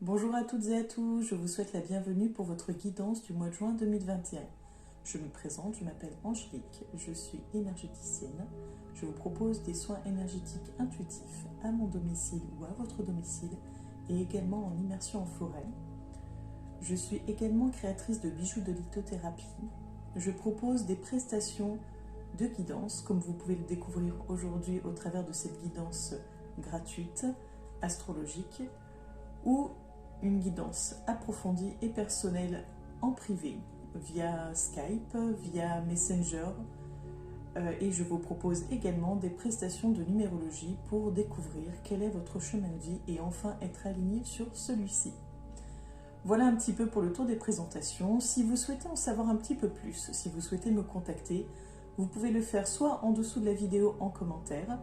Bonjour à toutes et à tous, je vous souhaite la bienvenue pour votre guidance du mois de juin 2021. Je me présente, je m'appelle Angélique, je suis énergéticienne. Je vous propose des soins énergétiques intuitifs à mon domicile ou à votre domicile et également en immersion en forêt. Je suis également créatrice de bijoux de lithothérapie. Je propose des prestations de guidance, comme vous pouvez le découvrir aujourd'hui au travers de cette guidance gratuite, astrologique, ou une guidance approfondie et personnelle en privé, via Skype, via Messenger, et je vous propose également des prestations de numérologie pour découvrir quel est votre chemin de vie et enfin être aligné sur celui-ci. Voilà un petit peu pour le tour des présentations. Si vous souhaitez en savoir un petit peu plus, si vous souhaitez me contacter, vous pouvez le faire soit en dessous de la vidéo en commentaire,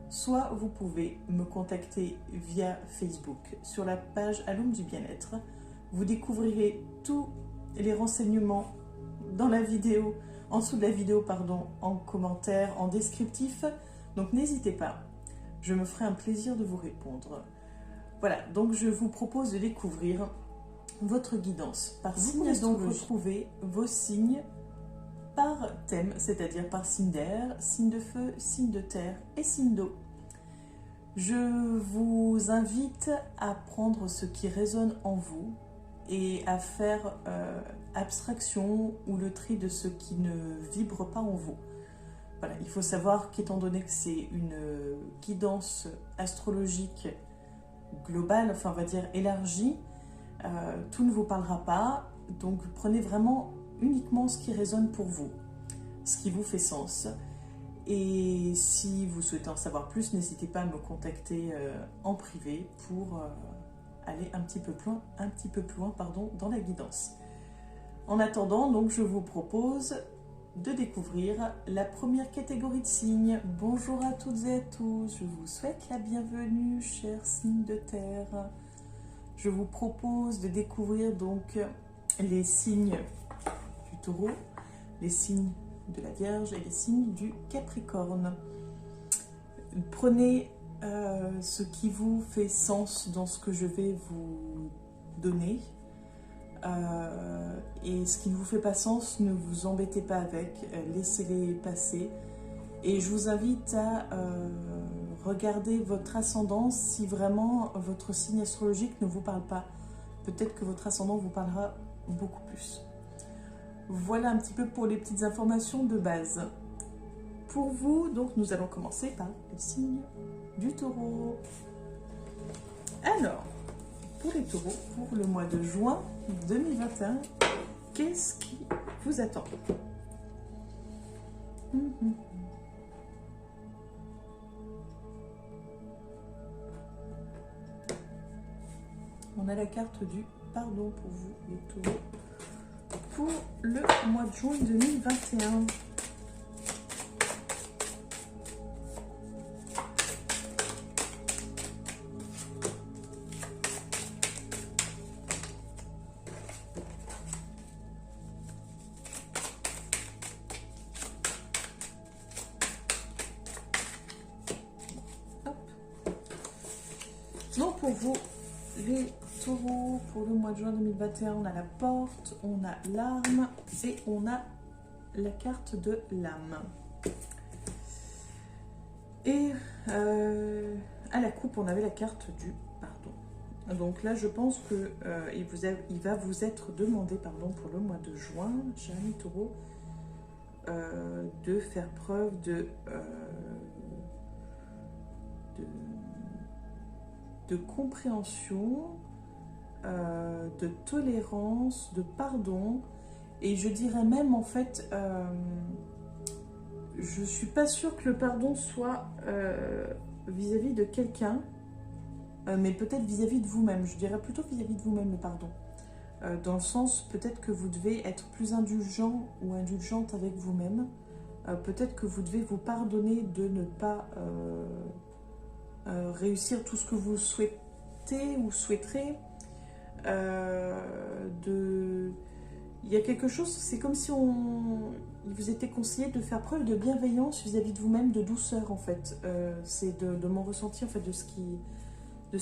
soit vous pouvez me contacter via Facebook sur la page Alum du bien-être. Vous découvrirez tous les renseignements dans la vidéo, en dessous de la vidéo, en commentaire, en descriptif. Donc n'hésitez pas, je me ferai un plaisir de vous répondre. Voilà, donc je vous propose de découvrir votre guidance par signe. Vous donc retrouver vos signes par thème, c'est-à-dire par signe d'air, signe de feu, signe de terre et signe d'eau. Je vous invite à prendre ce qui résonne en vous et à faire abstraction ou le tri de ce qui ne vibre pas en vous. Voilà, il faut savoir qu'étant donné que c'est une guidance astrologique globale, enfin on va dire élargie, tout ne vous parlera pas, donc prenez vraiment uniquement ce qui résonne pour vous, ce qui vous fait sens. Et si vous souhaitez en savoir plus, n'hésitez pas à me contacter en privé pour aller un petit peu plus loin dans la guidance. En attendant, donc, je vous propose de découvrir la première catégorie de signes. Bonjour à toutes et à tous, je vous souhaite la bienvenue, chers signes de terre. Je vous propose de découvrir donc les signes du Taureau, les signes de la Vierge et les signes du Capricorne. Prenez ce qui vous fait sens dans ce que je vais vous donner, et ce qui ne vous fait pas sens, ne vous embêtez pas avec, laissez-les passer. Et je vous invite à regarder votre ascendant si vraiment votre signe astrologique ne vous parle pas. Peut-être que votre ascendant vous parlera beaucoup plus. Voilà un petit peu pour les petites informations de base. Pour vous, donc, nous allons commencer par le signe du Taureau. Alors, pour les Taureaux, pour le mois de juin 2021, qu'est-ce qui vous attend? On a la carte du pardon pour vous, les Taureaux, pour le mois de juin 2021. Donc pour vous, les Taureaux, pour le mois de juin 2021, on a la porte, on a l'arme et on a la carte de l'âme. Et à la coupe, on avait la carte du pardon. Donc là, je pense que il va vous être demandé pour le mois de juin, chers amis Taureaux, de faire preuve de compréhension, de tolérance, de pardon, et je dirais même en fait, je suis pas sûre que le pardon soit vis-à-vis de quelqu'un, mais peut-être vis-à-vis de vous-même. Je dirais plutôt vis-à-vis de vous-même le pardon, dans le sens peut-être que vous devez être plus indulgent ou indulgente avec vous-même, peut-être que vous devez vous pardonner de ne pas réussir tout ce que vous souhaitez ou souhaiterez. Il y a quelque chose, c'est comme si il vous était conseillé de faire preuve de bienveillance vis-à-vis de vous-même, de douceur en fait. C'est de mon ressenti en fait, de ce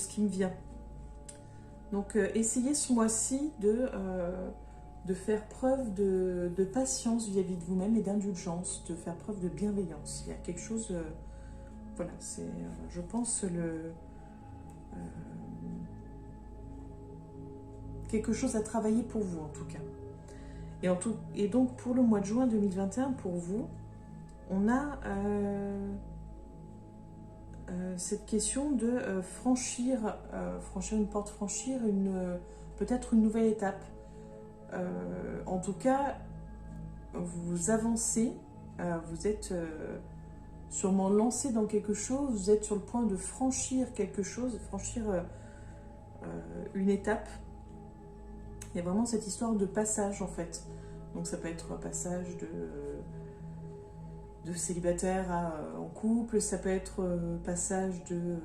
qui me vient. Donc, essayez ce mois-ci de faire preuve de patience vis-à-vis de vous-même et d'indulgence, de faire preuve de bienveillance. Il y a quelque chose, voilà, c'est, je pense, quelque chose à travailler pour vous en tout cas. Et donc pour le mois de juin 2021, pour vous, on a cette question de franchir une porte, franchir peut-être une nouvelle étape. En tout cas, vous avancez, vous êtes sûrement lancé dans quelque chose, vous êtes sur le point de franchir quelque chose, franchir une étape. Il y a vraiment cette histoire de passage en fait. Donc ça peut être un passage de célibataire en couple, ça peut être passage de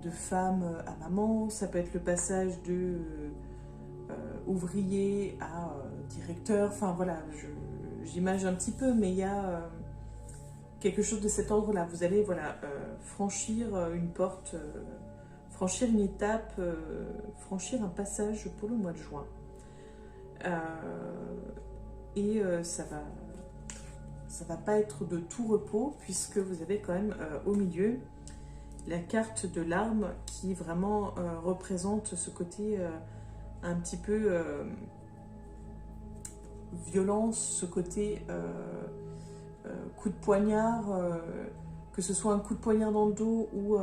femme à maman, ça peut être le passage de ouvrier à directeur, enfin voilà, j'imagine un petit peu, mais il y a quelque chose de cet ordre-là. Vous allez voilà, franchir une porte, franchir une étape, franchir un passage pour le mois de juin. Ça va pas être de tout repos, puisque vous avez quand même au milieu la carte de l'arme qui vraiment représente ce côté un petit peu violence, ce côté coup de poignard, que ce soit un coup de poignard dans le dos ou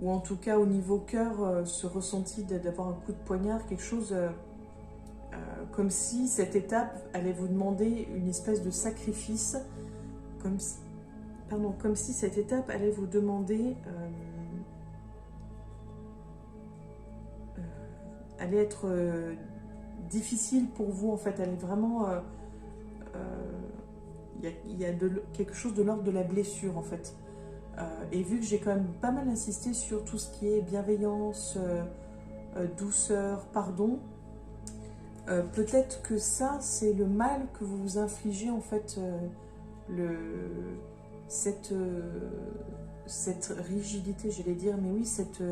en tout cas au niveau cœur, ce ressenti d'avoir un coup de poignard, quelque chose comme si cette étape allait vous demander une espèce de sacrifice, comme si cette étape allait vous demander, allait être difficile pour vous en fait, elle est vraiment, il y a quelque chose de l'ordre de la blessure en fait. Et vu que j'ai quand même pas mal insisté sur tout ce qui est bienveillance, douceur, pardon, peut-être que ça, c'est le mal que vous vous infligez en fait, cette rigidité, j'allais dire, mais oui, cette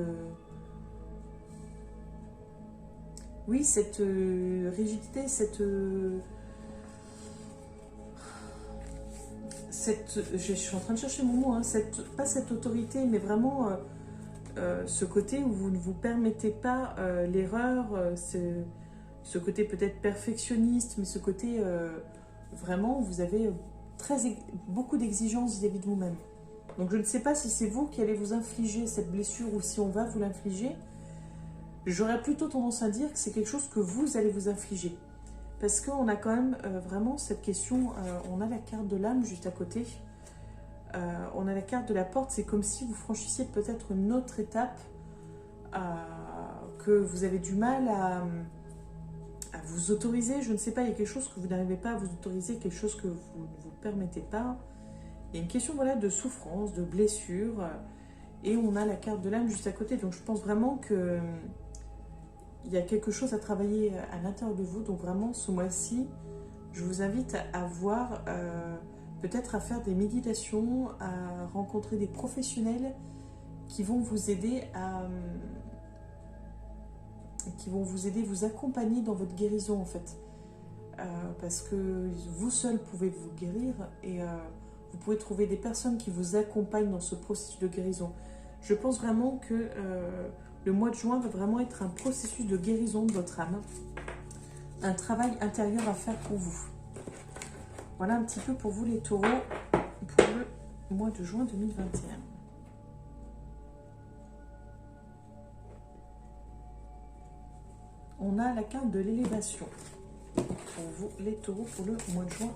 rigidité, je suis en train de chercher mon mot, hein, pas cette autorité, mais vraiment ce côté où vous ne vous permettez pas l'erreur, ce côté peut-être perfectionniste, mais ce côté vraiment où vous avez beaucoup d'exigences vis-à-vis de vous-même. Donc je ne sais pas si c'est vous qui allez vous infliger cette blessure ou si on va vous l'infliger. J'aurais plutôt tendance à dire que c'est quelque chose que vous allez vous infliger. Parce qu'on a quand même vraiment cette question, on a la carte de l'âme juste à côté, on a la carte de la porte, c'est comme si vous franchissiez peut-être une autre étape, que vous avez du mal à vous autoriser, je ne sais pas, il y a quelque chose que vous n'arrivez pas à vous autoriser, quelque chose que vous ne vous permettez pas. Il y a une question voilà, de souffrance, de blessure, et on a la carte de l'âme juste à côté, donc je pense vraiment que il y a quelque chose à travailler à l'intérieur de vous. Donc vraiment, ce mois-ci, je vous invite à voir, peut-être à faire des méditations, à rencontrer des professionnels qui vont vous aider vous accompagner dans votre guérison en fait. Parce que vous seul pouvez vous guérir et vous pouvez trouver des personnes qui vous accompagnent dans ce processus de guérison. Je pense vraiment que le mois de juin va vraiment être un processus de guérison de votre âme, un travail intérieur à faire pour vous. Voilà un petit peu pour vous les taureaux pour le mois de juin 2021. On a la carte de l'élévation pour vous les taureaux pour le mois de juin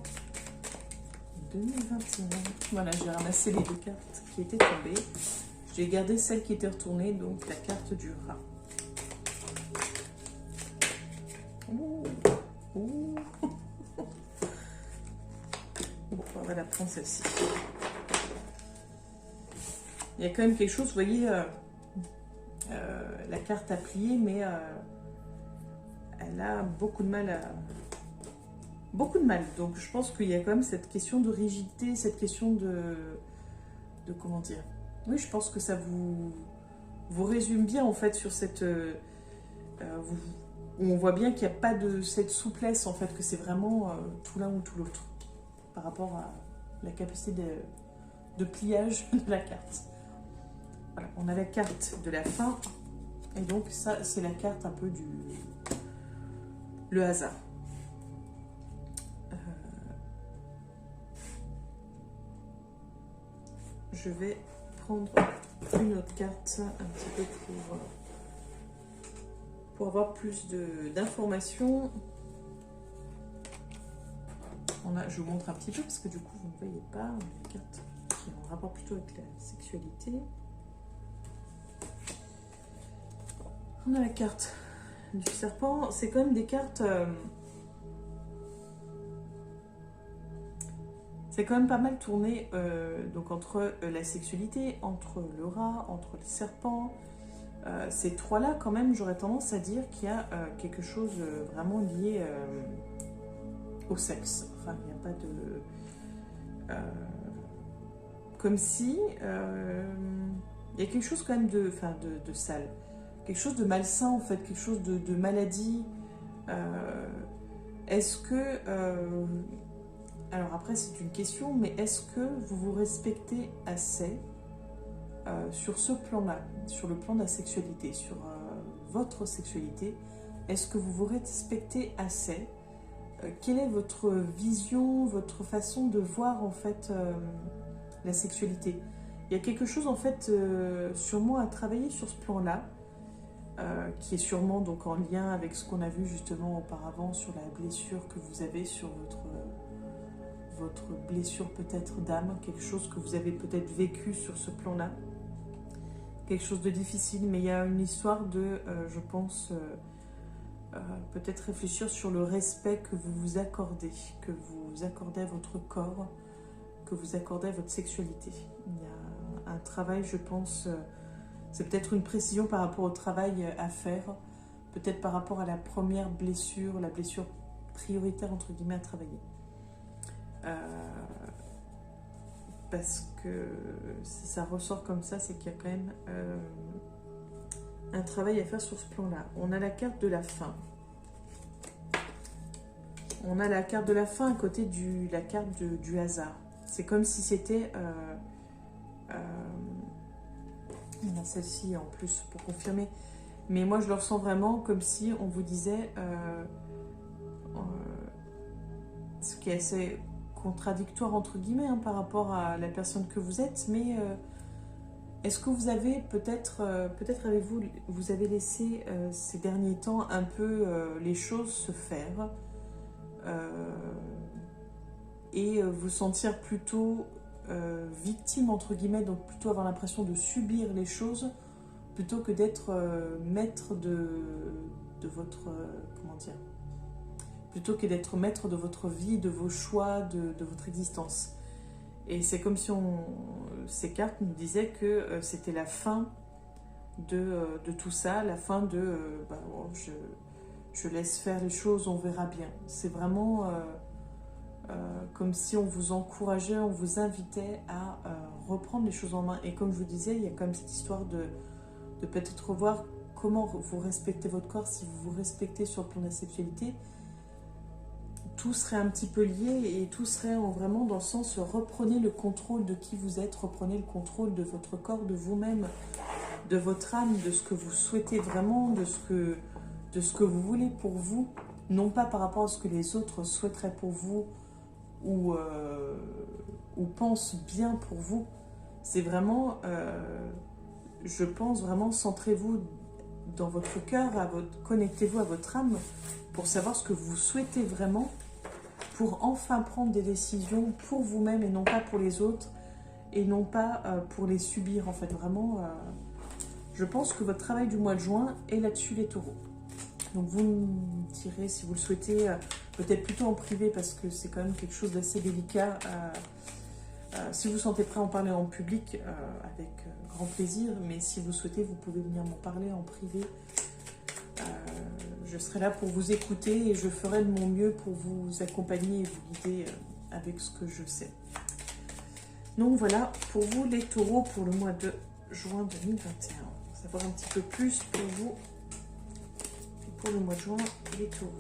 2021. Voilà, j'ai ramassé les deux cartes qui étaient tombées. J'ai gardé celle qui était retournée, donc la carte du rat. Ouh, ouh. Bon, on va la prendre celle-ci. Il y a quand même quelque chose, vous voyez, la carte a plié, mais elle a beaucoup de mal Donc je pense qu'il y a quand même cette question de rigidité, cette question de comment dire. Oui, je pense que ça vous vous résume bien en fait sur cette... où on voit bien qu'il n'y a pas de cette souplesse en fait, que c'est vraiment tout l'un ou tout l'autre par rapport à la capacité de pliage de la carte. Voilà, on a la carte de la fin et donc ça c'est la carte un peu du... le hasard. Je vais prendre une autre carte un petit peu pour avoir plus d'informations. Je vous montre un petit peu parce que du coup vous ne voyez pas. On a une carte qui est en rapport plutôt avec la sexualité. On a la carte du serpent. C'est quand même des cartes... c'est quand même pas mal tourné donc entre la sexualité, entre le rat, entre le serpent. Ces trois-là, quand même, j'aurais tendance à dire qu'il y a quelque chose vraiment lié au sexe. Enfin, il n'y a pas de... comme si... il y a quelque chose quand même de sale. Quelque chose de malsain, en fait. Quelque chose de maladie. Est-ce que... alors après, c'est une question, mais est-ce que vous vous respectez assez sur ce plan-là, sur le plan de la sexualité, sur votre sexualité? Est-ce que vous vous respectez assez? Quelle est votre vision, votre façon de voir en fait la sexualité? Il y a quelque chose en fait sûrement à travailler sur ce plan-là, qui est sûrement donc en lien avec ce qu'on a vu justement auparavant sur la blessure que vous avez sur votre blessure peut-être d'âme, quelque chose que vous avez peut-être vécu sur ce plan-là, quelque chose de difficile, mais il y a une histoire de, je pense, peut-être réfléchir sur le respect que vous vous accordez à votre corps, que vous accordez à votre sexualité. Il y a un travail, je pense, c'est peut-être une précision par rapport au travail à faire, peut-être par rapport à la première blessure, la blessure prioritaire entre guillemets à travailler. Parce que si ça ressort comme ça, c'est qu'il y a quand même un travail à faire sur ce plan-là. On a la carte de la fin. On a la carte de la fin à côté de la carte du hasard. C'est comme si c'était... on a celle-ci en plus pour confirmer. Mais moi, je le ressens vraiment comme si on vous disait... ce qui est assez contradictoire entre guillemets par rapport à la personne que vous êtes, mais est-ce que vous avez peut-être avez-vous vous avez laissé ces derniers temps un peu les choses se faire et vous sentir plutôt victime entre guillemets, donc plutôt avoir l'impression de subir les choses plutôt que d'être maître de votre comment dire, plutôt que d'être maître de votre vie, de vos choix, de votre existence. Et c'est comme si ces cartes nous disaient que c'était la fin de tout ça, la fin de je laisse faire les choses, on verra bien. C'est vraiment comme si on vous encourageait, on vous invitait à reprendre les choses en main. Et comme je vous disais, il y a quand même cette histoire de peut-être revoir comment vous respectez votre corps, si vous vous respectez sur le plan de la sexualité. Tout serait un petit peu lié et tout serait vraiment dans le sens reprenez le contrôle de qui vous êtes, reprenez le contrôle de votre corps, de vous-même, de votre âme, de ce que vous souhaitez vraiment, de ce que vous voulez pour vous, non pas par rapport à ce que les autres souhaiteraient pour vous ou pensent bien pour vous. C'est vraiment, je pense vraiment, centrez-vous dans votre cœur, connectez-vous à votre âme pour savoir ce que vous souhaitez vraiment, pour enfin prendre des décisions pour vous-même et non pas pour les autres, et non pas pour les subir. En fait, vraiment, je pense que votre travail du mois de juin est là-dessus, les taureaux. Donc vous me direz si vous le souhaitez, peut-être plutôt en privé, parce que c'est quand même quelque chose d'assez délicat. Si vous sentez prêt à en parler en public, avec grand plaisir, mais si vous souhaitez, vous pouvez venir m'en parler en privé. Je serai là pour vous écouter et je ferai de mon mieux pour vous accompagner et vous guider avec ce que je sais. Donc voilà, pour vous les taureaux, pour le mois de juin 2021. Ça savoir un petit peu plus pour vous et pour le mois de juin, les taureaux.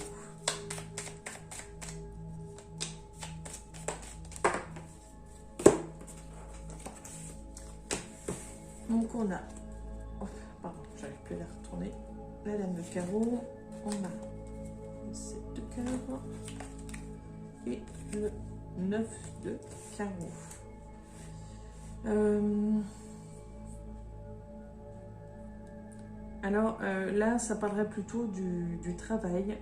Donc on a, oh, pardon, j'arrive plus à la retourner, la dame de carreau, on a le 7 de cœur et le 9 de carreau. Alors là, ça parlerait plutôt du travail.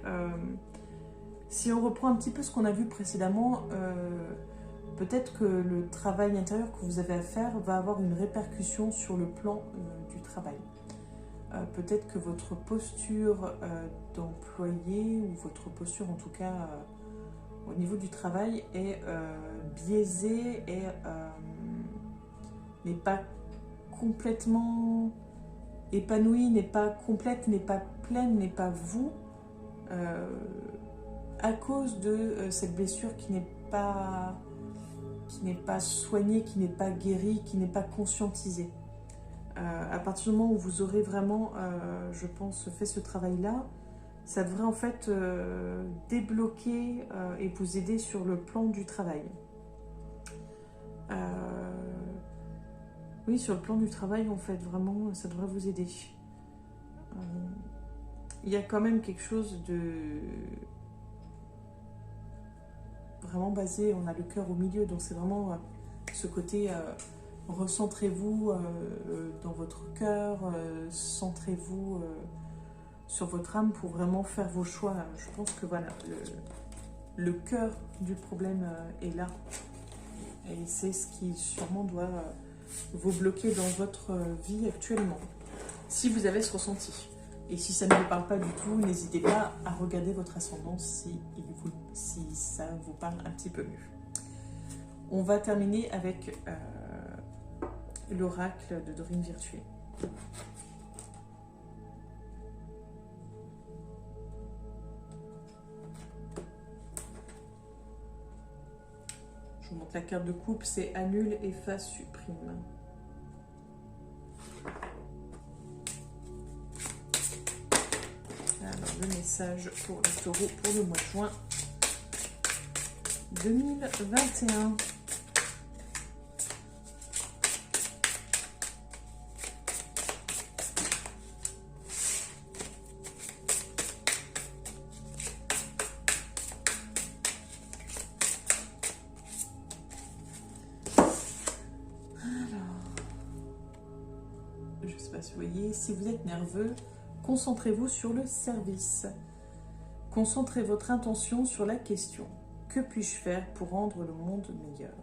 Si on reprend un petit peu ce qu'on a vu précédemment, peut-être que le travail intérieur que vous avez à faire va avoir une répercussion sur le plan du travail. Peut-être que votre posture d'employé, ou votre posture en tout cas au niveau du travail, est biaisée et n'est pas complètement épanouie, n'est pas complète, n'est pas pleine, n'est pas vous, à cause de cette blessure qui n'est pas soignée, qui n'est pas guérie, qui n'est pas conscientisée. À partir du moment où vous aurez vraiment, je pense, fait ce travail-là, ça devrait en fait débloquer et vous aider sur le plan du travail. Oui, sur le plan du travail, en fait, vraiment, ça devrait vous aider. Il y a quand même quelque chose de vraiment basé, on a le cœur au milieu, donc c'est vraiment ce côté, recentrez-vous dans votre cœur, centrez-vous sur votre âme pour vraiment faire vos choix. Je pense que voilà, le cœur du problème est là, et c'est ce qui sûrement doit vous bloquer dans votre vie actuellement, si vous avez ce ressenti. Et si ça ne vous parle pas du tout, n'hésitez pas à regarder votre ascendant si ça vous parle un petit peu mieux. On va terminer avec l'oracle de Dorine Virtuée. Je vous montre la carte de coupe, c'est annule, efface, supprime. Alors, le message pour le taureau pour le mois de juin 2021. Je ne sais pas si vous voyez, si vous êtes nerveux, concentrez-vous sur le service. Concentrez votre intention sur la question. Que puis-je faire pour rendre le monde meilleur?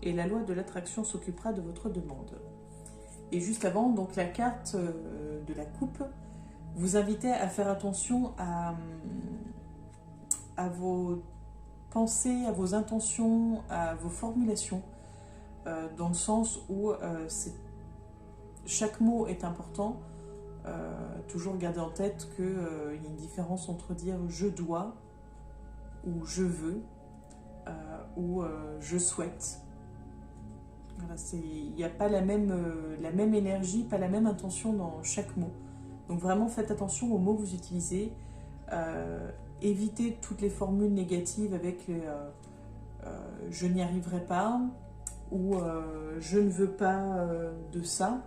Et la loi de l'attraction s'occupera de votre demande. Et juste avant, donc la carte de la coupe vous invitait à faire attention à vos pensées, à vos intentions, à vos formulations, dans le sens où chaque mot est important. Toujours garder en tête qu'il y a une différence entre dire je dois ou je veux ou je souhaite. Voilà, il n'y a pas la même énergie, pas la même intention dans chaque mot. Donc vraiment faites attention aux mots que vous utilisez. Évitez toutes les formules négatives avec les je n'y arriverai pas ou je ne veux pas de ça.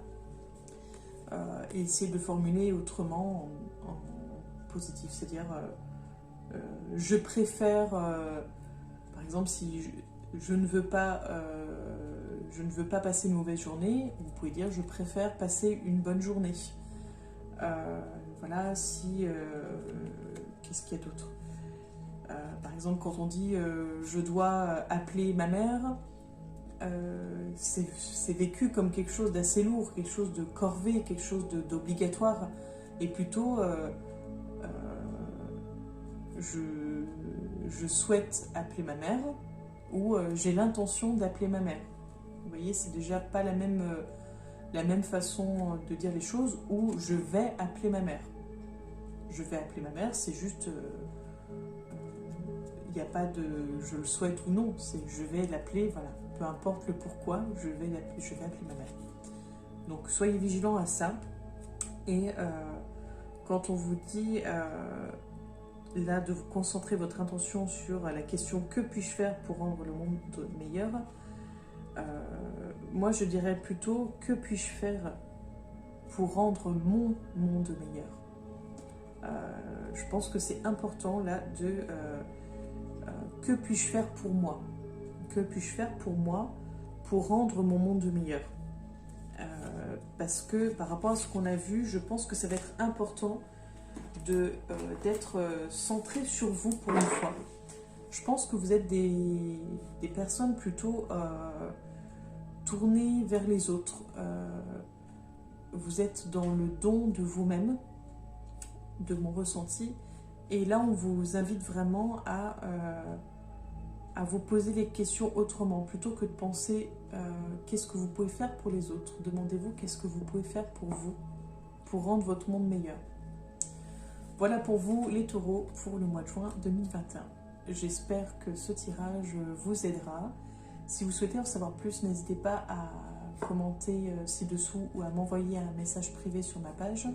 Et essayez de formuler autrement en positif, c'est-à-dire je préfère, par exemple, si je ne veux pas passer une mauvaise journée, vous pouvez dire je préfère passer une bonne journée. Voilà, si qu'est-ce qu'il y a d'autre? Par exemple, quand on dit je dois appeler ma mère, c'est vécu comme quelque chose d'assez lourd, quelque chose de corvée, quelque chose d'obligatoire, et plutôt je souhaite appeler ma mère ou j'ai l'intention d'appeler ma mère. Vous voyez, c'est déjà pas la même façon de dire les choses, ou je vais appeler ma mère. Je vais appeler ma mère, c'est juste il n'y a pas de je le souhaite ou non, c'est je vais l'appeler, voilà. Peu importe le pourquoi, je vais appeler ma mère. Donc soyez vigilants à ça. Et quand on vous dit là de vous concentrer votre intention sur la question que puis-je faire pour rendre le monde meilleur, moi je dirais plutôt que puis-je faire pour rendre mon monde meilleur. Je pense que c'est important là de que puis-je faire pour moi, que puis-je faire pour moi pour rendre mon monde meilleur. Parce que par rapport à ce qu'on a vu, je pense que ça va être important d'être centré sur vous pour une fois. Je pense que vous êtes des personnes plutôt tournées vers les autres. Vous êtes dans le don de vous-même, de mon ressenti. Et là, on vous invite vraiment à vous poser les questions autrement, plutôt que de penser qu'est-ce que vous pouvez faire pour les autres. Demandez-vous qu'est-ce que vous pouvez faire pour vous, pour rendre votre monde meilleur. Voilà pour vous les taureaux pour le mois de juin 2021. J'espère que ce tirage vous aidera. Si vous souhaitez en savoir plus, n'hésitez pas à commenter ci-dessous ou à m'envoyer un message privé sur ma page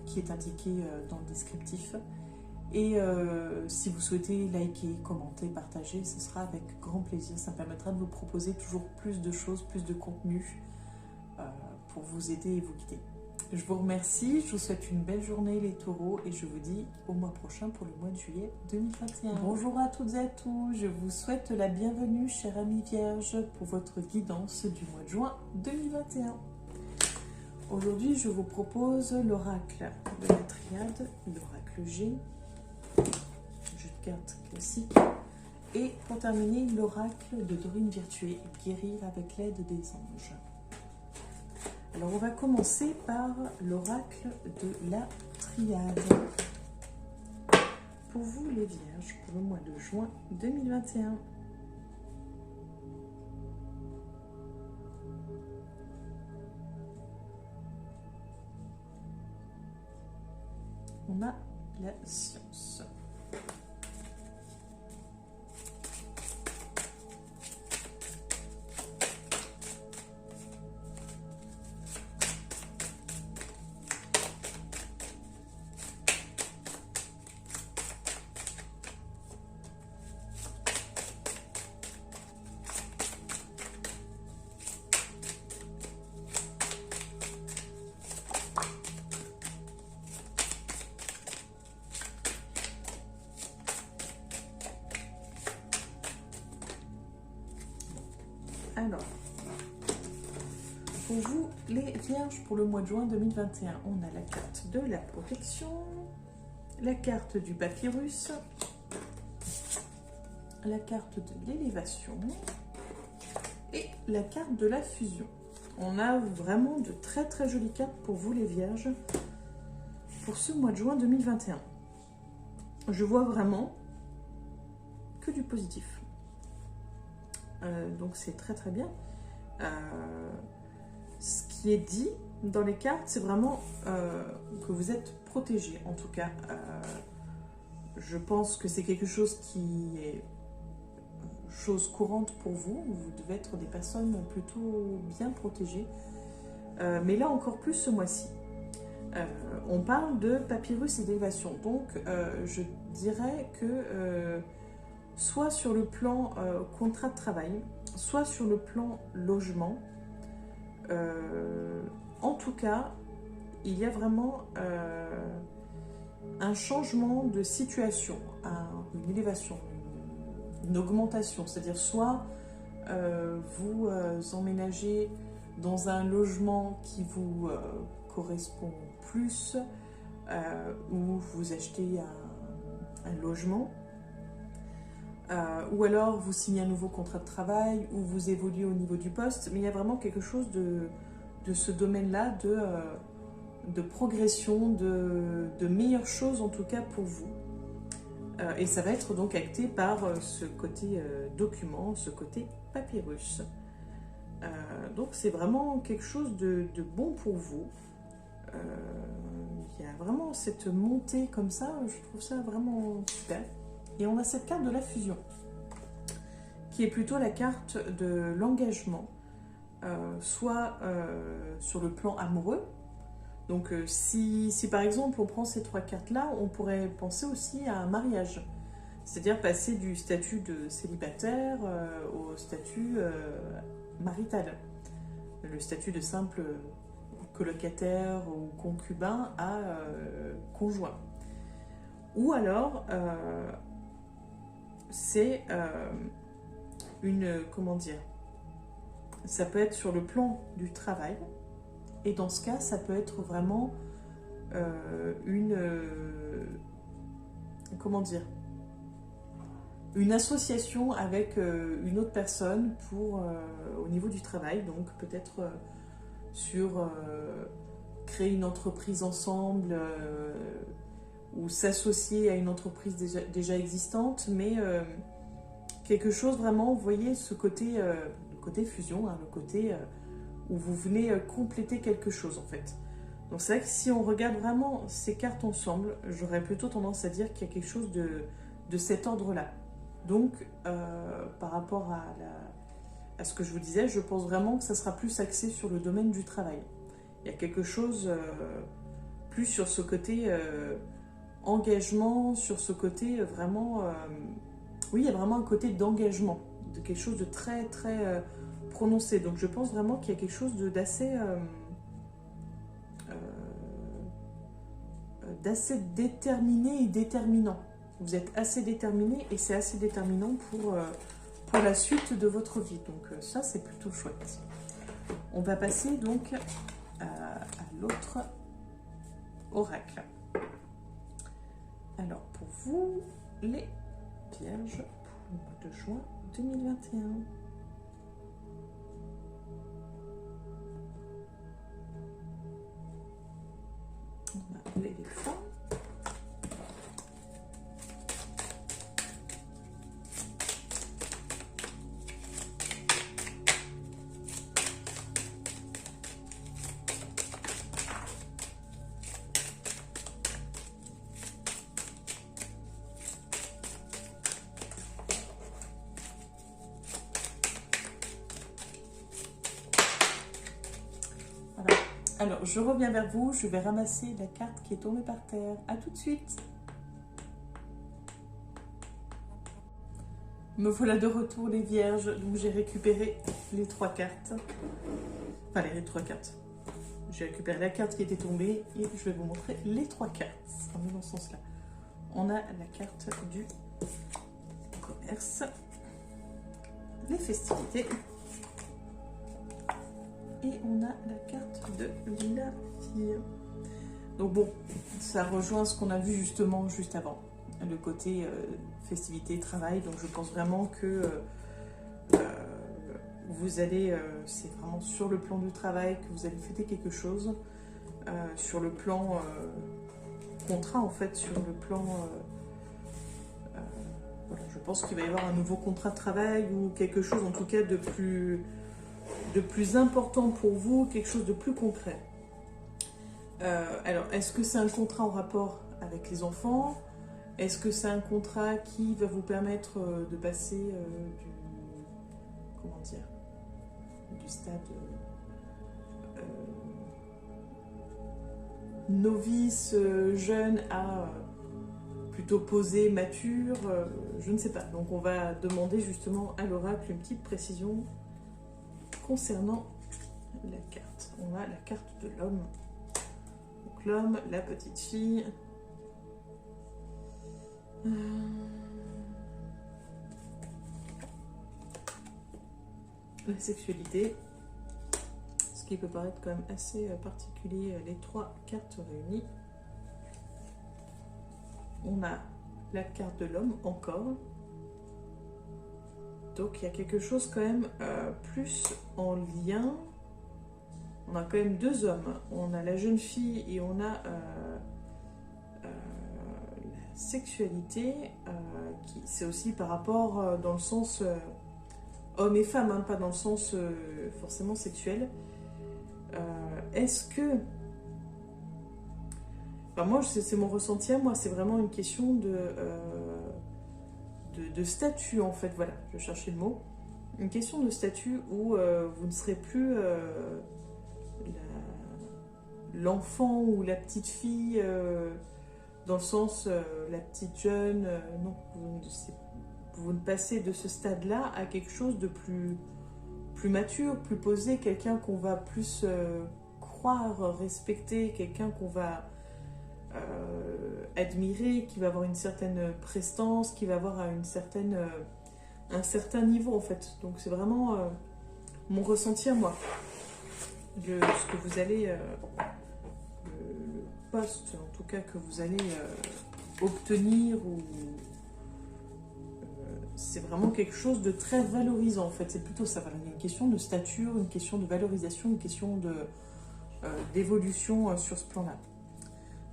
qui est indiqué dans le descriptif. Et si vous souhaitez liker, commenter, partager, ce sera avec grand plaisir. Ça me permettra de vous proposer toujours plus de choses, plus de contenu pour vous aider et vous guider. Je vous remercie, je vous souhaite une belle journée les taureaux et je vous dis au mois prochain pour le mois de juillet 2021. Bonjour à toutes et à tous, je vous souhaite la bienvenue chers amis vierges pour votre guidance du mois de juin 2021. Aujourd'hui je vous propose l'oracle de la triade, l'oracle G, jeu de cartes classique, et pour terminer l'oracle de Dorine Virtuée, guérir avec l'aide des anges. Alors on va commencer par l'oracle de la triade. Pour vous les vierges, pour le mois de juin 2021. On a la science. Alors, pour vous, les vierges, pour le mois de juin 2021, on a la carte de la protection, la carte du papyrus, la carte de l'élévation et la carte de la fusion. On a vraiment de très très jolies cartes pour vous les vierges pour ce mois de juin 2021. Je vois vraiment que du positif. Donc c'est très très bien. Ce qui est dit dans les cartes, c'est vraiment que vous êtes protégé. En tout cas, je pense que c'est quelque chose qui est chose courante pour vous. Vous devez être des personnes plutôt bien protégées. Mais là encore plus ce mois-ci. On parle de papyrus et d'élévation. Donc je dirais que soit sur le plan contrat de travail, soit sur le plan logement. En tout cas, il y a vraiment un changement de situation, une élévation, une augmentation. C'est-à-dire soit vous emménagez dans un logement qui vous correspond plus, ou vous achetez un logement, ou alors vous signez un nouveau contrat de travail, ou vous évoluez au niveau du poste, mais il y a vraiment quelque chose de ce domaine-là, de progression, de meilleures choses en tout cas pour vous. Et ça va être donc acté par ce côté document, ce côté papyrus. Donc c'est vraiment quelque chose de bon pour vous. Il y a vraiment cette montée comme ça, je trouve ça vraiment super. Et on a cette carte de la fusion, qui est plutôt la carte de l'engagement, soit sur le plan amoureux, Donc si par exemple on prend ces 3 cartes-là, on pourrait penser aussi à un mariage. C'est-à-dire passer du statut de célibataire au statut marital. Le statut de simple colocataire ou concubin à conjoint. Ou alors, c'est comment dire, ça peut être sur le plan du travail, et dans ce cas, ça peut être vraiment comment dire, une association avec une autre personne au niveau du travail, donc peut-être sur créer une entreprise ensemble ou s'associer à une entreprise déjà existante, mais quelque chose vraiment, vous voyez, ce côté, le côté fusion, hein, le côté où vous venez compléter quelque chose en fait. Donc c'est vrai que si on regarde vraiment ces cartes ensemble, j'aurais plutôt tendance à dire qu'il y a quelque chose de cet ordre-là. Donc par rapport à ce que je vous disais, je pense vraiment que ça sera plus axé sur le domaine du travail. Il y a quelque chose plus sur ce côté engagement, sur ce côté vraiment... oui, il y a vraiment un côté d'engagement, de quelque chose de très très prononcé. Donc je pense vraiment qu'il y a quelque chose d'assez déterminé et déterminant. Vous êtes assez déterminé et c'est assez déterminant pour la suite de votre vie. Donc ça, c'est plutôt chouette. On va passer donc à l'autre oracle. Alors, pour vous, les Vierges, pour le mois de juin 2021. On a l'éléphant. Alors, je reviens vers vous, je vais ramasser la carte qui est tombée par terre. À tout de suite. Me voilà de retour les Vierges, donc j'ai récupéré les 3 cartes. Enfin, les 3 cartes. J'ai récupéré la carte qui était tombée et je vais vous montrer les 3 cartes. On est dans ce sens-là. On a la carte du commerce, les festivités. Et on a la carte de la fille. Donc bon, ça rejoint ce qu'on a vu justement juste avant. Le côté festivité, travail. Donc je pense vraiment que vous allez, c'est vraiment sur le plan du travail que vous allez fêter quelque chose. Sur le plan contrat en fait, sur le plan... voilà, je pense qu'il va y avoir un nouveau contrat de travail ou quelque chose en tout cas de plus important pour vous, quelque chose de plus concret. Alors, est-ce que c'est un contrat en rapport avec les enfants? Est-ce que c'est un contrat qui va vous permettre de passer du stade novice, jeune à plutôt posé, mature, je ne sais pas. Donc on va demander justement à l'oracle une petite précision concernant la carte. On a la carte de l'homme. Donc l'homme, la petite fille. La sexualité. Ce qui peut paraître quand même assez particulier, les 3 cartes réunies. On a la carte de l'homme encore. Donc il y a quelque chose quand même plus en lien. On a quand même 2 hommes. On a la jeune fille et on a la sexualité. Qui c'est aussi par rapport dans le sens homme et femme, hein, pas dans le sens forcément sexuel. Est-ce que... Enfin, moi, c'est mon ressenti à moi. C'est vraiment une question de statut en fait, voilà, je cherchais le mot, une question de statut où vous ne serez plus l'enfant ou la petite fille, dans le sens la petite jeune, non, vous ne passez de ce stade-là à quelque chose de plus mature, plus posé, quelqu'un qu'on va plus croire, respecter, quelqu'un qu'on va admirer, qui va avoir une certaine prestance, qui va avoir un certain niveau en fait. Donc c'est vraiment mon ressenti à moi. Ce que vous allez, le poste en tout cas que vous allez obtenir, ou c'est vraiment quelque chose de très valorisant en fait. C'est plutôt ça, voilà, une question de stature, une question de valorisation, une question d'évolution sur ce plan-là.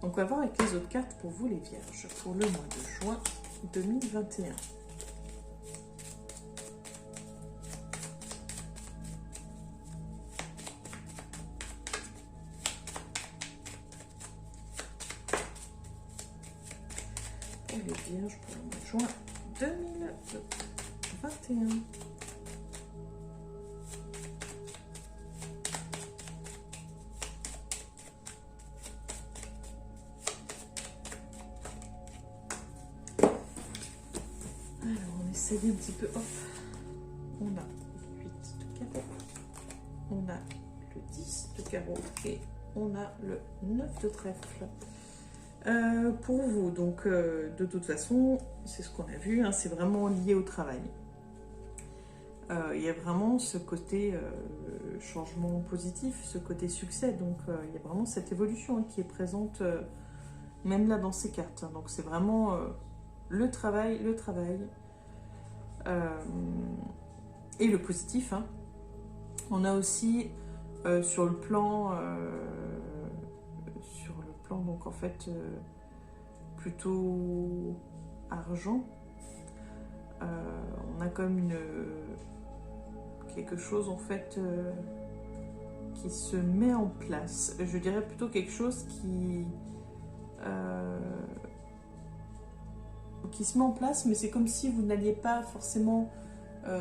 Donc on va voir avec les autres cartes pour vous les vierges, pour le mois de juin 2021. Pour les vierges pour le mois de juin 2021. Un petit peu, hop, on a 8 de carreau, on a le 10 de carreau et on a le 9 de trèfle. Pour vous, donc de toute façon, c'est ce qu'on a vu, hein, c'est vraiment lié au travail. Il y a vraiment ce côté changement positif, ce côté succès, donc il y a vraiment cette évolution hein, qui est présente même là dans ces cartes. Hein. Donc c'est vraiment le travail. Et le positif, hein. On a aussi sur le plan donc en fait plutôt argent, on a comme quelque chose en fait qui se met en place. Je dirais plutôt quelque chose qui se met en place, mais c'est comme si vous n'alliez pas forcément...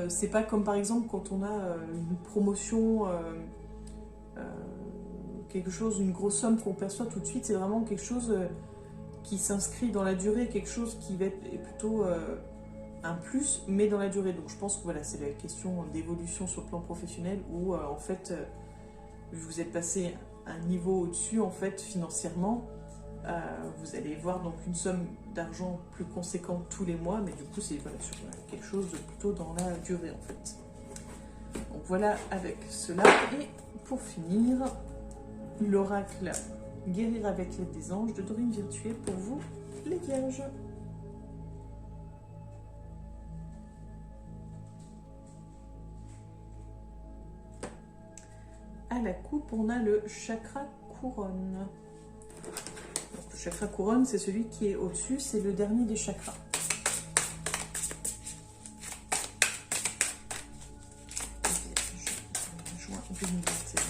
c'est pas comme par exemple quand on a une promotion, quelque chose, une grosse somme qu'on perçoit tout de suite, c'est vraiment quelque chose qui s'inscrit dans la durée, quelque chose qui va être plutôt un plus, mais dans la durée. Donc je pense que voilà, c'est la question d'évolution sur le plan professionnel où en fait, vous êtes passé un niveau au-dessus en fait financièrement. Vous allez voir donc une somme d'argent plus conséquente tous les mois, mais du coup c'est voilà, sur quelque chose de plutôt dans la durée en fait. Donc voilà avec cela. Et pour finir, l'oracle Guérir avec l'aide des anges de Dorine Virtuée pour vous les vierges. À la coupe, on a le chakra couronne. Le chakra couronne, c'est celui qui est au-dessus, c'est le dernier des chakras. Juin 2021.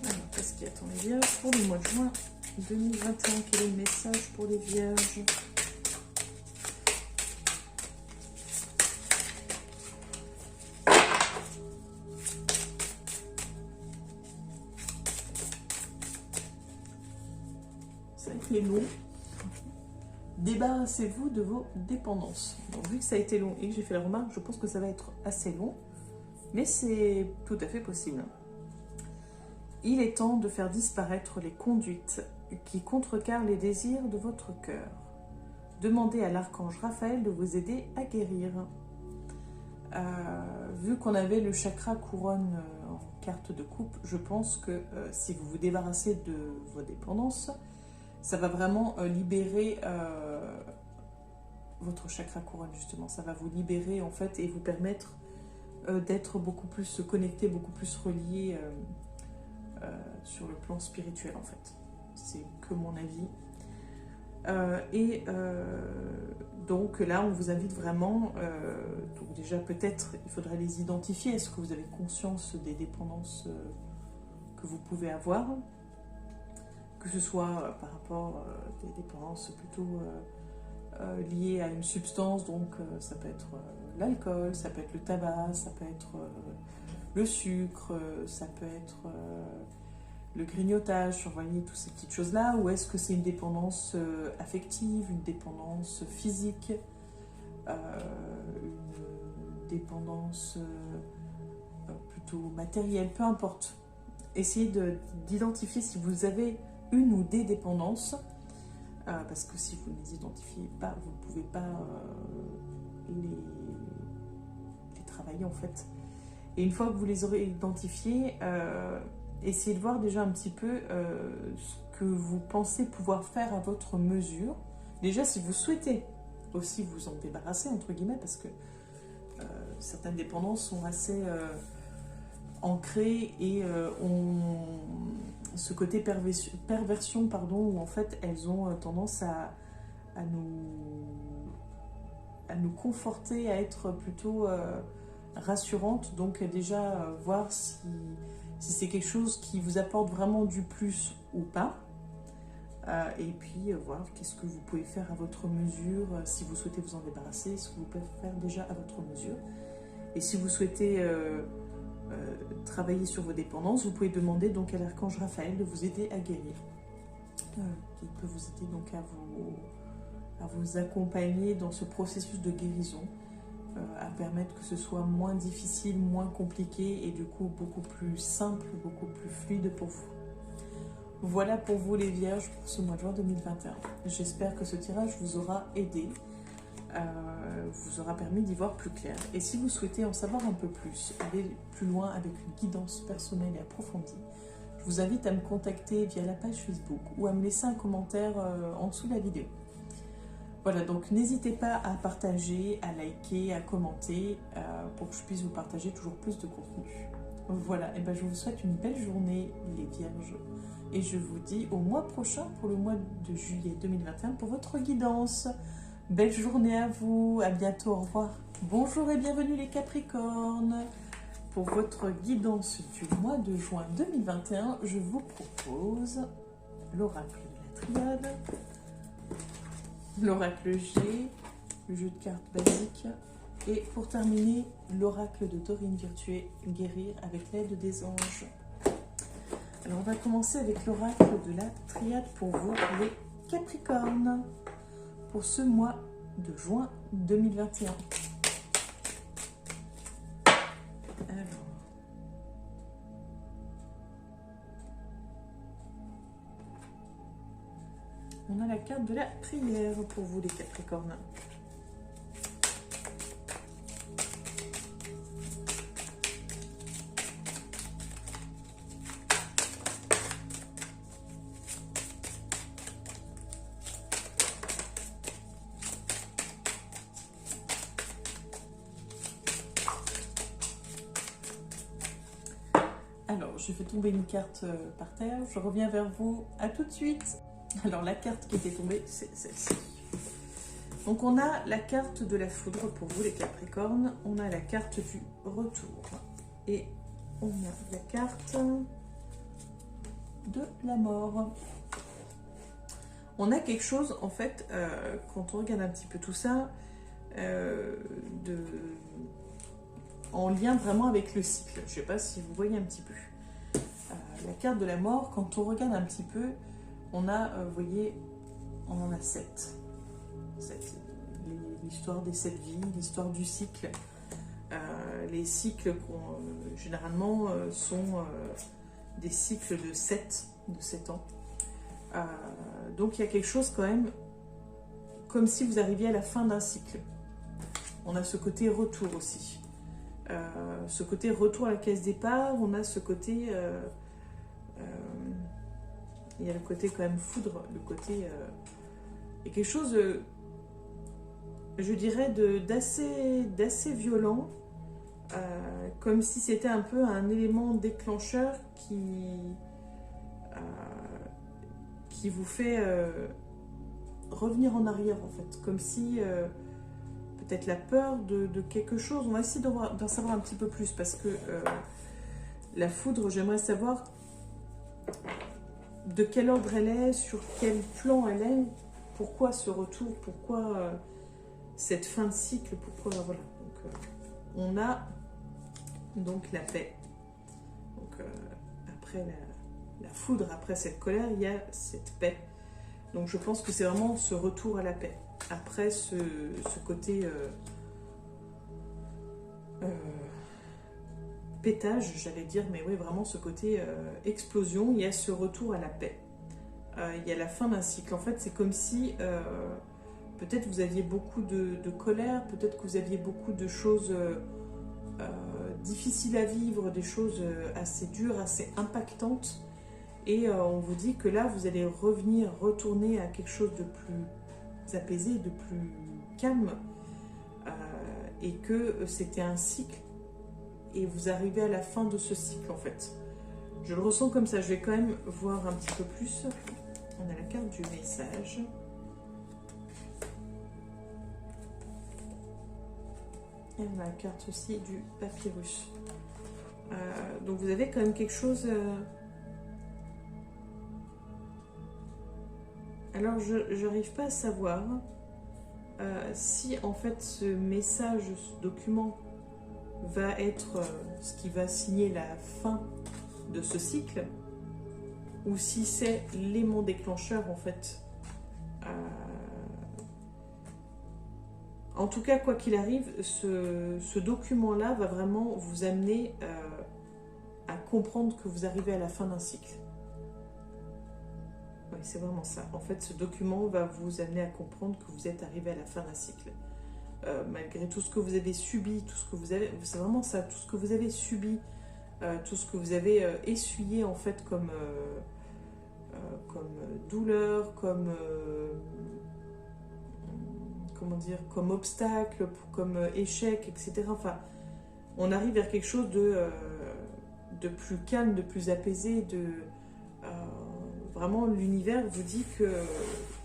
Alors, qu'est-ce qui attend les vierges pour le mois de juin 2021, quel est le message pour les vierges? Ça va être les longs. Débarrassez-vous de vos dépendances. Donc, vu que ça a été long et que j'ai fait la remarque, je pense que ça va être assez long, mais c'est tout à fait possible. Il est temps de faire disparaître les conduites qui contrecarrent les désirs de votre cœur. Demandez à l'archange Raphaël de vous aider à guérir. Vu qu'on avait le chakra couronne en carte de coupe, je pense que si vous vous débarrassez de vos dépendances, ça va vraiment libérer votre chakra couronne justement. Ça va vous libérer en fait et vous permettre d'être beaucoup plus connecté, beaucoup plus relié sur le plan spirituel en fait. C'est que mon avis. Donc là, on vous invite vraiment, donc déjà peut-être, il faudrait les identifier. Est-ce que vous avez conscience des dépendances que vous pouvez avoir, que ce soit par rapport à des dépendances plutôt liées à une substance, donc ça peut être l'alcool, ça peut être le tabac, ça peut être le sucre, ça peut être le grignotage, vous voyez, toutes ces petites choses-là, ou est-ce que c'est une dépendance affective, une dépendance physique, une dépendance plutôt matérielle, peu importe. Essayez d'identifier si vous avez une ou des dépendances, parce que si vous ne les identifiez pas, vous ne pouvez pas les travailler en fait. Et une fois que vous les aurez identifiées, essayez de voir déjà un petit peu ce que vous pensez pouvoir faire à votre mesure. Déjà, si vous souhaitez aussi vous en débarrasser, entre guillemets, parce que certaines dépendances sont assez ancrées et ont ce côté perversion, pardon, où en fait elles ont tendance à nous conforter, à être plutôt rassurantes. Donc déjà voir si c'est quelque chose qui vous apporte vraiment du plus ou pas. Et puis voir qu'est-ce que vous pouvez faire à votre mesure, si vous souhaitez vous en débarrasser, ce que vous pouvez faire déjà à votre mesure. Et si vous souhaitez travailler sur vos dépendances, vous pouvez demander donc à l'archange Raphaël de vous aider à guérir. Il peut vous aider donc à vous accompagner dans ce processus de guérison, à permettre que ce soit moins difficile, moins compliqué et du coup beaucoup plus simple, beaucoup plus fluide pour vous. Voilà pour vous les vierges pour ce mois de juin 2021. J'espère que ce tirage vous aura aidé, vous aura permis d'y voir plus clair. Et si vous souhaitez en savoir un peu plus, aller plus loin avec une guidance personnelle et approfondie, je vous invite à me contacter via la page Facebook ou à me laisser un commentaire en dessous de la vidéo. Voilà, donc n'hésitez pas à partager, à liker, à commenter pour que je puisse vous partager toujours plus de contenu. Voilà, et ben je vous souhaite une belle journée les vierges et je vous dis au mois prochain pour le mois de juillet 2021 pour votre guidance. Belle journée à vous, à bientôt, au revoir. Bonjour et bienvenue les Capricornes. Pour votre guidance du mois de juin 2021, je vous propose l'oracle de la triade, l'oracle G, le jeu de cartes basique, et pour terminer, l'oracle de Dorine Virtuée, guérir avec l'aide des anges. Alors on va commencer avec l'oracle de la triade pour vous, les Capricornes, pour ce mois de juin 2021. Alors, on a la carte de la prière pour vous les Capricornes. Alors, je fais tomber une carte par terre, je reviens vers vous, à tout de suite. Alors, la carte qui était tombée, c'est celle-ci. Donc, on a la carte de la foudre pour vous, les Capricornes. On a la carte du retour. Et on a la carte de la mort. On a quelque chose, en fait, quand on regarde un petit peu tout ça, en lien vraiment avec le cycle. Je ne sais pas si vous voyez un petit peu. La carte de la mort, quand on regarde un petit peu, on a, vous voyez, on en a 7. L'histoire des 7 vies, l'histoire du cycle. Les cycles, généralement, sont des cycles de 7 ans. Donc il y a quelque chose quand même, comme si vous arriviez à la fin d'un cycle. On a ce côté retour aussi. Ce côté retour à la case départ, on a ce côté... il y a le côté quand même foudre, le côté... il y a quelque chose, je dirais, d'assez violent, comme si c'était un peu un élément déclencheur qui vous fait revenir en arrière, en fait. Comme si... peut-être la peur de quelque chose. On va essayer d'en savoir un petit peu plus parce que la foudre, j'aimerais savoir de quel ordre elle est, sur quel plan elle est, pourquoi ce retour, pourquoi cette fin de cycle, pourquoi voilà. Donc, on a donc la paix. Donc après la foudre, après cette colère, il y a cette paix. Donc je pense que c'est vraiment ce retour à la paix. Après ce côté pétage, j'allais dire, mais oui, vraiment ce côté explosion, il y a ce retour à la paix. Il y a la fin d'un cycle. En fait, c'est comme si peut-être vous aviez beaucoup de colère, peut-être que vous aviez beaucoup de choses difficiles à vivre, des choses assez dures, assez impactantes. Et on vous dit que là, vous allez retourner à quelque chose de plus apaisé, de plus calme, et que c'était un cycle, et vous arrivez à la fin de ce cycle, en fait. Je le ressens comme ça. Je vais quand même voir un petit peu plus. On a la carte du message. Et on a la carte aussi du papyrus. Donc vous avez quand même quelque chose... Alors je n'arrive pas à savoir si en fait ce message, ce document va être ce qui va signer la fin de ce cycle, ou si c'est l'aimant déclencheur en fait. En tout cas, quoi qu'il arrive, ce document-là va vraiment vous amener à comprendre que vous arrivez à la fin d'un cycle. Oui, c'est vraiment ça. En fait, ce document va vous amener à comprendre que vous êtes arrivé à la fin d'un cycle. Malgré tout ce que vous avez subi, tout ce que vous avez... C'est vraiment ça, tout ce que vous avez subi, tout ce que vous avez essuyé en fait comme douleur, comme... comment dire, comme obstacle, comme échec, etc. Enfin, on arrive vers quelque chose de plus calme, de plus apaisé, vraiment l'univers vous dit que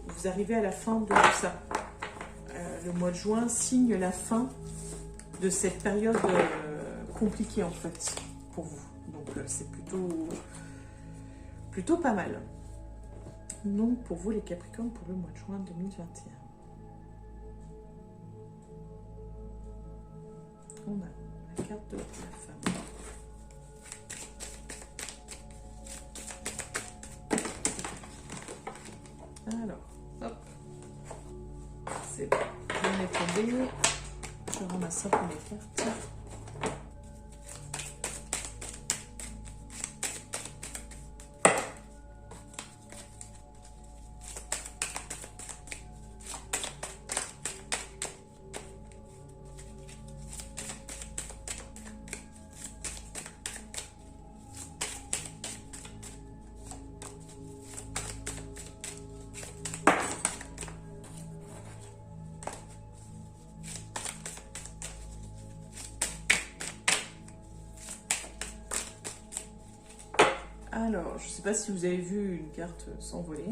vous arrivez à la fin de tout ça. Le mois de juin signe la fin de cette période compliquée en fait pour vous. Donc c'est plutôt pas mal. Donc pour vous les Capricornes pour le mois de juin 2021. On a la carte de la femme. Alors, hop. C'est bon. On est tombé. Je ramasse ça pour les cartes. Alors, je ne sais pas si vous avez vu une carte s'envoler.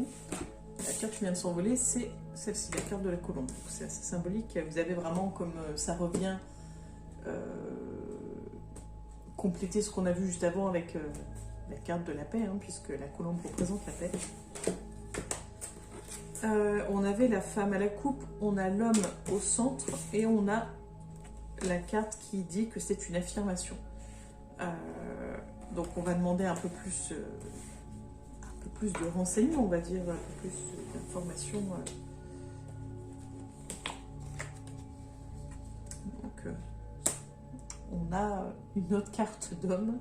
La carte qui vient de s'envoler, c'est celle-ci, la carte de la colombe. C'est assez symbolique. Vous avez vraiment, comme ça revient, compléter ce qu'on a vu juste avant avec la carte de la paix, hein, puisque la colombe représente la paix. On avait la femme à la coupe, on a l'homme au centre, et on a la carte qui dit que c'est une affirmation. Donc on va demander un peu plus de renseignements, on va dire, un peu plus d'informations. Donc on a une autre carte d'homme.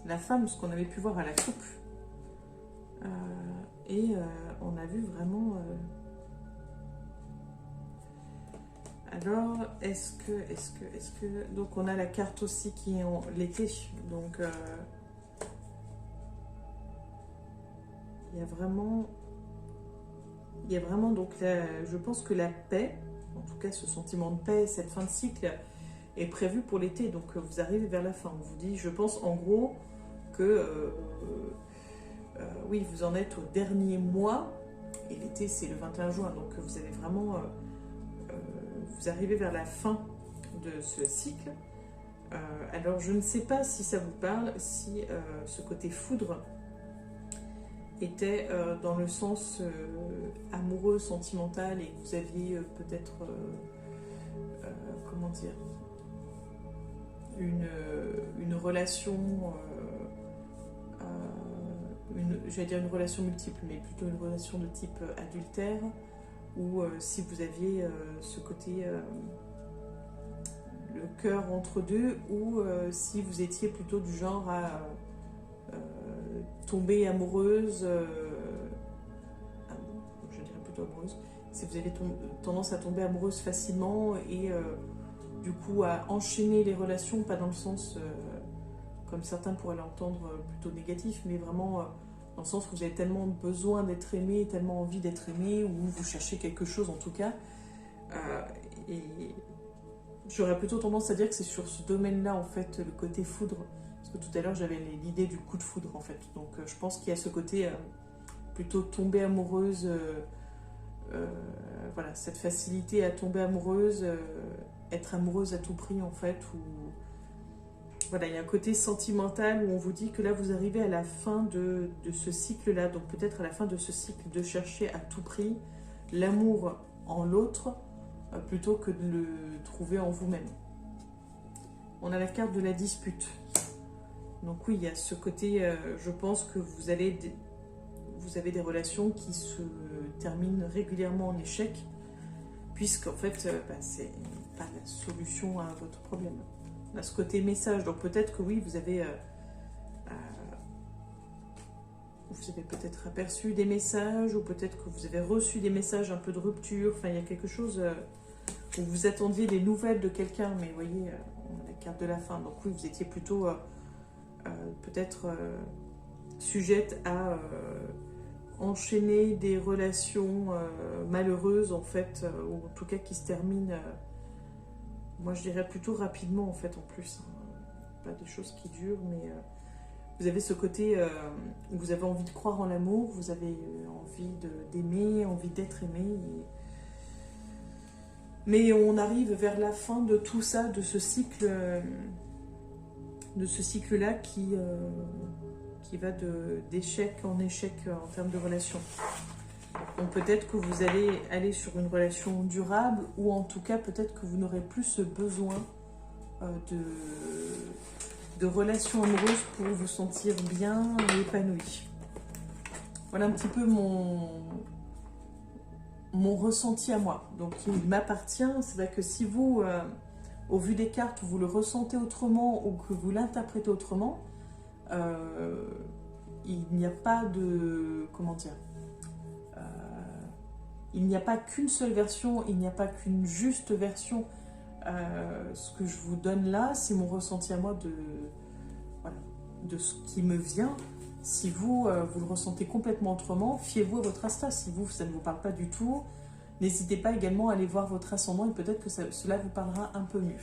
La femme, ce qu'on avait pu voir à la coupe. Et on a vu vraiment... Alors, est-ce que... Donc, on a la carte aussi qui est en l'été. Donc, il y a vraiment... donc, je pense que la paix, en tout cas, ce sentiment de paix, cette fin de cycle, est prévu pour l'été. Donc, vous arrivez vers la fin. On vous dit, je pense, en gros, que... oui, vous en êtes au dernier mois. Et l'été, c'est le 21 juin. Donc, vous avez vraiment... vous arrivez vers la fin de ce cycle. Alors, je ne sais pas si ça vous parle, si ce côté foudre était dans le sens amoureux, sentimental, et que vous aviez peut-être, comment dire, une relation, j'allais dire une relation multiple, mais plutôt une relation de type adultère, ou si vous aviez ce côté le cœur entre deux, ou si vous étiez plutôt du genre à tomber amoureuse, je dirais plutôt amoureuse, si vous avez tendance à tomber amoureuse facilement et du coup à enchaîner les relations, pas dans le sens comme certains pourraient l'entendre plutôt négatif, mais vraiment dans le sens où vous avez tellement besoin d'être aimé, tellement envie d'être aimé, ou vous cherchez quelque chose en tout cas. Et j'aurais plutôt tendance à dire que c'est sur ce domaine-là, en fait, le côté foudre. Parce que tout à l'heure, j'avais l'idée du coup de foudre, en fait. Donc je pense qu'il y a ce côté plutôt tomber amoureuse, voilà, cette facilité à tomber amoureuse, être amoureuse à tout prix, en fait, ou voilà, il y a un côté sentimental où on vous dit que là, vous arrivez à la fin de ce cycle-là. Donc peut-être à la fin de ce cycle de chercher à tout prix l'amour en l'autre plutôt que de le trouver en vous-même. On a la carte de la dispute. Donc oui, il y a ce côté, je pense que vous avez des relations qui se terminent régulièrement en échec, puisqu'en fait, c'est pas la solution à votre problème. On a ce côté message, donc peut-être que oui, vous avez peut-être aperçu des messages, ou peut-être que vous avez reçu des messages un peu de rupture, enfin il y a quelque chose où vous attendiez des nouvelles de quelqu'un, mais vous voyez, on a la carte de la fin, donc oui, vous étiez plutôt peut-être sujette à enchaîner des relations malheureuses, en fait, ou en tout cas qui se terminent, moi je dirais plutôt rapidement, en fait, en plus, hein. Pas des choses qui durent, mais vous avez ce côté où vous avez envie de croire en l'amour, vous avez envie d'aimer, envie d'être aimé, mais on arrive vers la fin de tout ça, de ce cycle-là qui va d'échec en échec en termes de relation. Donc peut-être que vous allez aller sur une relation durable, ou en tout cas peut-être que vous n'aurez plus ce besoin de relations amoureuses pour vous sentir bien et épanoui. Voilà un petit peu mon ressenti à moi. Donc il m'appartient. C'est vrai que si vous, au vu des cartes, vous le ressentez autrement ou que vous l'interprétez autrement, il n'y a pas de... Comment dire, il n'y a pas qu'une seule version, il n'y a pas qu'une juste version. Ce que je vous donne là, c'est mon ressenti à moi de ce qui me vient. Si vous, vous le ressentez complètement autrement, fiez-vous à votre astra. Si vous, ça ne vous parle pas du tout, n'hésitez pas également à aller voir votre ascendant, et peut-être que cela vous parlera un peu mieux.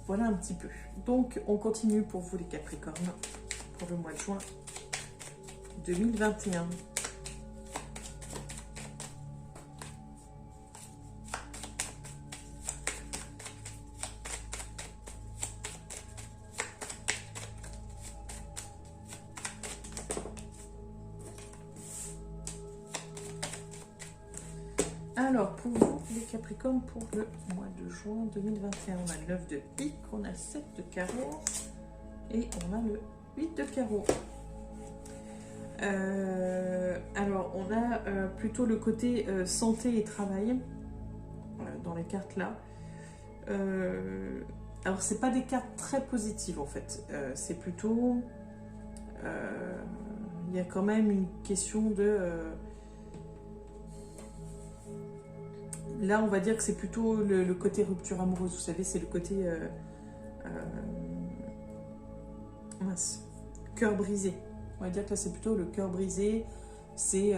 Voilà un petit peu. Donc, on continue pour vous les Capricornes, pour le mois de juin 2021. Alors, pour vous, les Capricornes, pour le mois de juin 2021, on a le 9 de pique, on a le 7 de carreau et on a le 8 de carreau. Alors, on a plutôt le côté santé et travail dans les cartes là. Alors, c'est pas des cartes très positives en fait. C'est plutôt... il y a quand même une question de... là, on va dire que c'est plutôt le côté rupture amoureuse. Vous savez, c'est le côté... mince, cœur brisé. On va dire que là, c'est plutôt le cœur brisé. C'est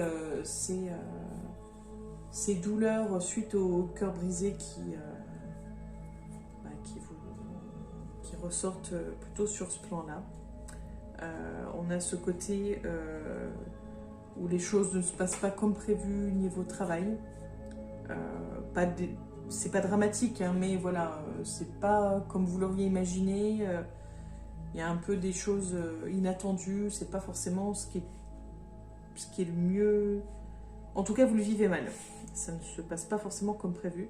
ces douleurs suite au cœur brisé qui ressortent plutôt sur ce plan-là. On a ce côté où les choses ne se passent pas comme prévu niveau travail. c'est pas dramatique, hein, mais voilà, c'est pas comme vous l'auriez imaginé. Il y a un peu des choses inattendues, c'est pas forcément ce qui est le mieux. En tout cas, vous le vivez mal. Ça ne se passe pas forcément comme prévu.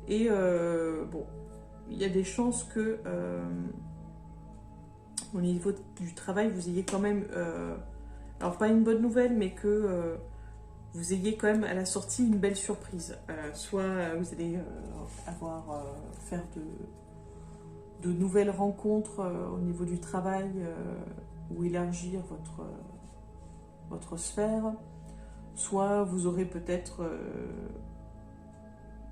Et bon, il y a des chances que au niveau du travail, vous ayez quand même, alors pas une bonne nouvelle, mais que vous ayez quand même à la sortie une belle surprise. Soit vous allez faire de nouvelles rencontres au niveau du travail ou élargir votre sphère. Soit vous aurez peut-être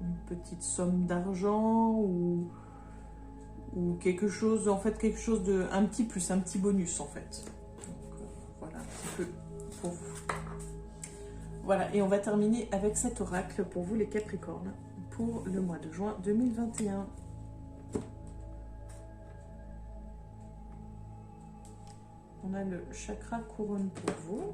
une petite somme d'argent ou quelque chose, en fait, un petit plus, un petit bonus en fait. Donc voilà un petit peu pour vous. Voilà, et on va terminer avec cet oracle pour vous les Capricornes pour le mois de juin 2021. On a le chakra couronne pour vous.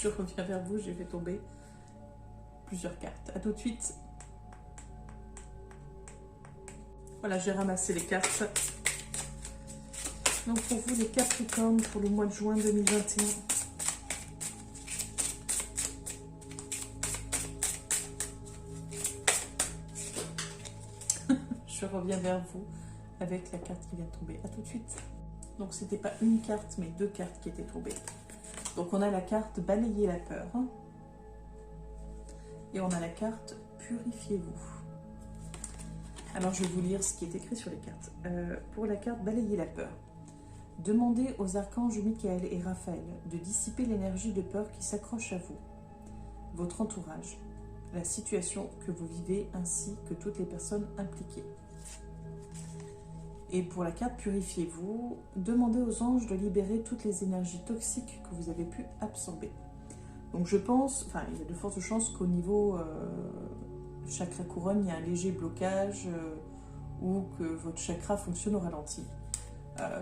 Je reviens vers vous, j'ai fait tomber plusieurs cartes. A tout de suite. Voilà, j'ai ramassé les cartes. Donc pour vous les Capricornes pour le mois de juin 2021. Je reviens vers vous avec la carte qui vient de tomber. A tout de suite. Donc c'était pas une carte mais deux cartes qui étaient tombées. Donc on a la carte balayer la peur et on a la carte purifiez-vous. Alors je vais vous lire ce qui est écrit sur les cartes. Pour la carte balayer la peur, demandez aux archanges Michael et Raphaël de dissiper l'énergie de peur qui s'accroche à vous, votre entourage, la situation que vous vivez ainsi que toutes les personnes impliquées. Et pour la carte purifiez-vous, demandez aux anges de libérer toutes les énergies toxiques que vous avez pu absorber. Donc je pense, enfin il y a de fortes chances qu'au niveau chakra couronne, il y a un léger blocage ou que votre chakra fonctionne au ralenti.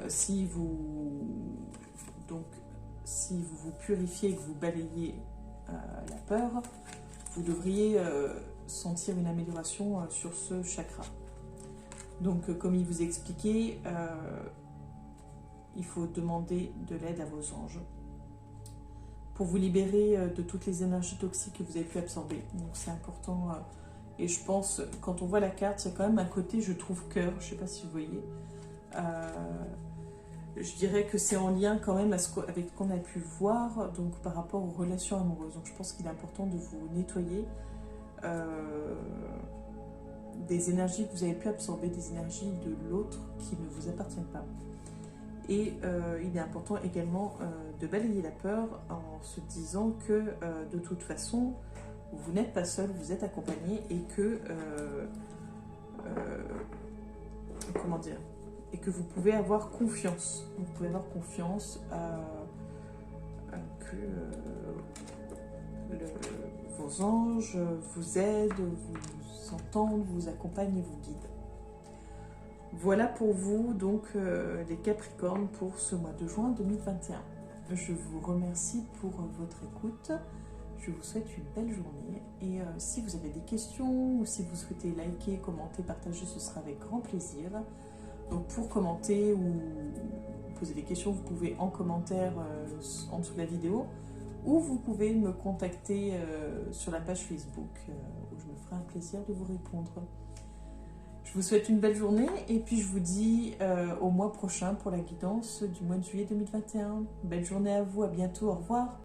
Si vous vous purifiez et que vous balayez la peur, vous devriez sentir une amélioration sur ce chakra. Donc, comme il vous expliquait, il faut demander de l'aide à vos anges pour vous libérer de toutes les énergies toxiques que vous avez pu absorber. Donc, c'est important. Et je pense, quand on voit la carte, il y a quand même un côté, je trouve, cœur. Je ne sais pas si vous voyez. Je dirais que c'est en lien quand même avec ce qu'on a pu voir, donc par rapport aux relations amoureuses. Donc, je pense qu'il est important de vous nettoyer des énergies que vous avez pu absorber, des énergies de l'autre qui ne vous appartiennent pas. Et il est important également de balayer la peur en se disant que de toute façon, vous n'êtes pas seul, vous êtes accompagné et que comment dire, et que vous pouvez avoir confiance. Vous pouvez avoir confiance que vos anges vous aident, vous entendent, vous accompagnent et vous guident. Voilà pour vous, donc, les Capricornes pour ce mois de juin 2021. Je vous remercie pour votre écoute. Je vous souhaite une belle journée. Et si vous avez des questions ou si vous souhaitez liker, commenter, partager, ce sera avec grand plaisir. Donc, pour commenter ou poser des questions, vous pouvez en commentaire en dessous de la vidéo. Ou vous pouvez me contacter sur la page Facebook où je me ferai un plaisir de vous répondre. Je vous souhaite une belle journée et puis je vous dis au mois prochain pour la guidance du mois de juillet 2021. Belle journée à vous, à bientôt, au revoir.